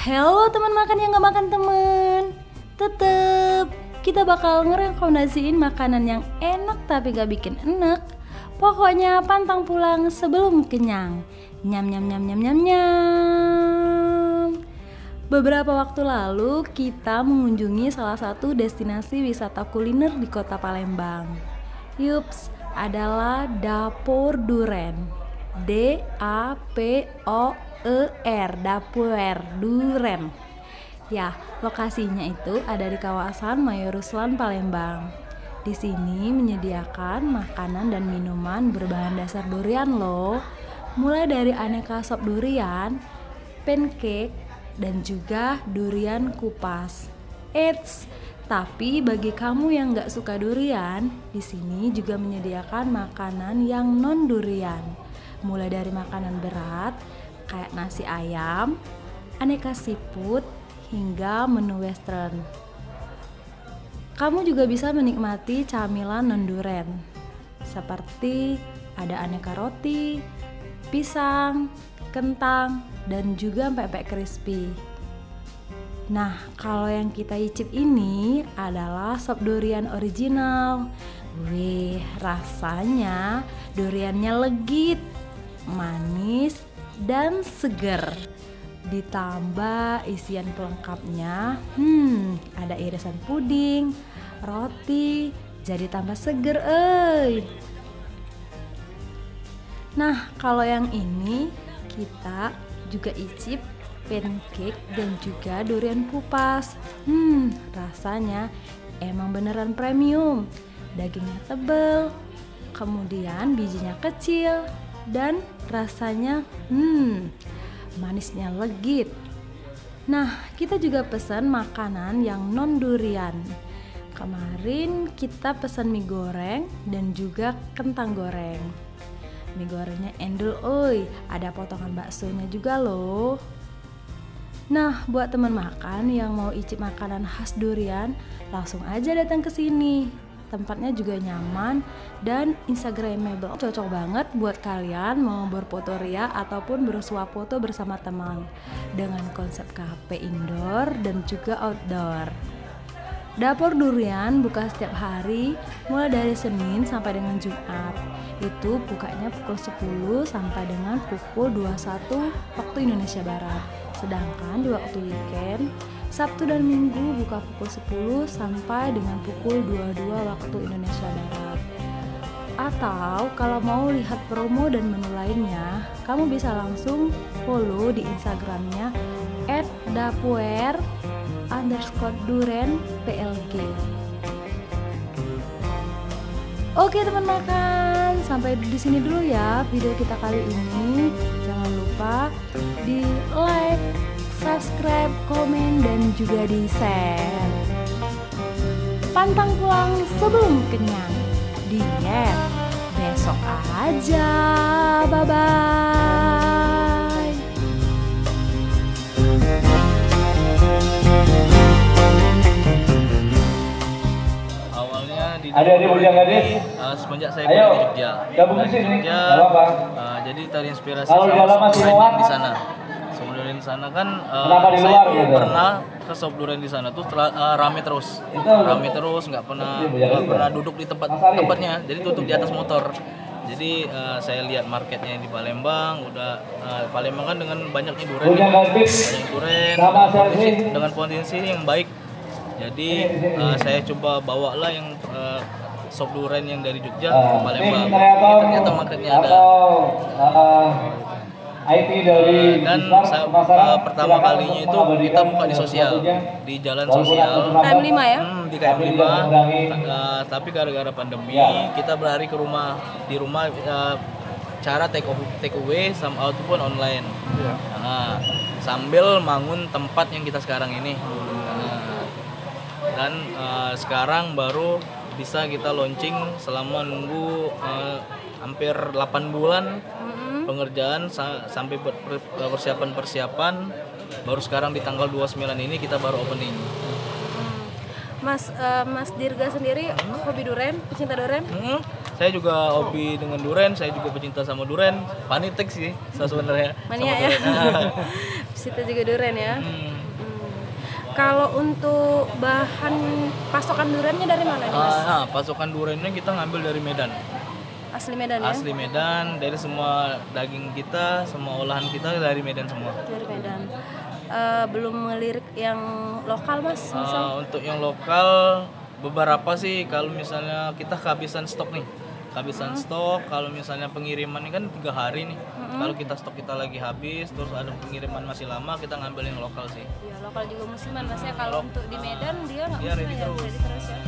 Halo teman makan yang gak makan temen. Tetep kita bakal ngerekomendasiin makanan yang enak tapi gak bikin enek. Pokoknya pantang pulang sebelum kenyang. Nyam nyam nyam nyam nyam nyam. Beberapa waktu lalu kita mengunjungi salah satu destinasi wisata kuliner di kota Palembang. Yups, adalah Dapur Duren. DAPOER, Dapur Duren. Ya, lokasinya itu ada di kawasan Mayoruslan, Palembang. Di sini menyediakan makanan dan minuman berbahan dasar durian loh. Mulai dari aneka sop durian, pancake, dan juga durian kupas. Eits, tapi bagi kamu yang nggak suka durian, di sini juga menyediakan makanan yang non durian. Mulai dari makanan berat kayak nasi ayam, aneka seafood, hingga menu western. Kamu juga bisa menikmati camilan non durian seperti ada aneka roti, pisang, kentang, dan juga pempek crispy. Nah, kalau yang kita icip ini adalah sop durian original. Wih, rasanya duriannya legit, manis, dan seger. Ditambah isian pelengkapnya, ada irisan puding, roti, jadi tambah seger euy. Nah, kalau yang ini kita juga icip pancake dan juga durian kupas. Rasanya emang beneran premium. Dagingnya tebal, kemudian bijinya kecil, dan rasanya manisnya legit. Nah, kita juga pesan makanan yang non durian. Kemarin kita pesan mie goreng dan juga kentang goreng. Mie gorengnya endul oi, ada potongan baksonya juga loh. Nah, buat teman makan yang mau icip makanan khas durian, langsung aja datang ke sini. Tempatnya juga nyaman dan instagramable. Cocok banget buat kalian mau berfoto ria ataupun bersuah foto bersama teman. Dengan konsep cafe indoor dan juga outdoor. Dapur Durian buka setiap hari mulai dari Senin sampai dengan Jumat. Itu bukanya pukul 10 sampai dengan pukul 21 waktu Indonesia Barat. Sedangkan di waktu weekend, Sabtu dan Minggu buka pukul 10 sampai dengan pukul 22 waktu Indonesia Barat. Atau kalau mau lihat promo dan menu lainnya, kamu bisa langsung follow di Instagramnya @dapuer_duren_plg. Oke teman makan, sampai di sini dulu ya video kita kali ini. Jangan lupa di like, subscribe, komen, dan juga di share. Pantang pulang sebelum kenyang. Diet besok aja. Bye bye. Awalnya di Adik-adik bujang gadis, semenjak saya ayo di Jogja. gabung Dari ke sini. Jogja, Gak apa-apa. jadi terinspirasi Kalau di sama dalam sop masih durian muat, yang di sana. Sop durian di sana kan, Kenapa di saya luar tuh gitu? pernah ke sop durian di sana tuh rame terus, nggak pernah duduk di tempatnya, jadi duduk di atas motor. Jadi saya lihat marketnya di Palembang, Palembang kan dengan banyaknya durian, Bujang gadis sama dengan potensi yang baik. Jadi saya coba bawalah yang sop durian yang dari Jogja ke Palembang. Ternyata marketnya ada. IT dari Dan pertama kalinya itu kita buka di sosial, di jalan sosial. KM5 ya? Di KM5. Tapi gara-gara pandemi kita berlari ke rumah. Di rumah cara take away sama ataupun online. Nah, sambil bangun tempat yang kita sekarang ini. Dan sekarang baru bisa kita launching selama nunggu hampir 8 bulan pengerjaan sampai persiapan, baru sekarang di tanggal 29 ini kita baru opening. Mas Dirga sendiri hobi duren, pecinta duren? Saya juga hobi dengan durian, saya juga pecinta sama durian. Fanitek sih saya sebenarnya. Mania sama ya. durian. Situ juga durian ya. Hmm. Kalau untuk bahan pasokan duriannya dari mana nih Mas? Pasokan duriannya kita ngambil dari Medan. Asli Medan ya? Asli Medan, dari semua daging kita, semua olahan kita dari Medan semua. Dari Medan. Belum ngelirik yang lokal Mas? Misal? Untuk yang lokal beberapa sih, kalau misalnya kita kehabisan stok nih. Kehabisan stok, kalau misalnya pengiriman ini kan 3 hari nih. Kalau kita stok kita lagi habis, terus ada pengiriman masih lama, kita ngambil yang lokal sih. Iya, lokal juga musiman Mas ya. Kalau untuk di Medan dia nggak Dia musiman ready ya? terus. Ready terus ya.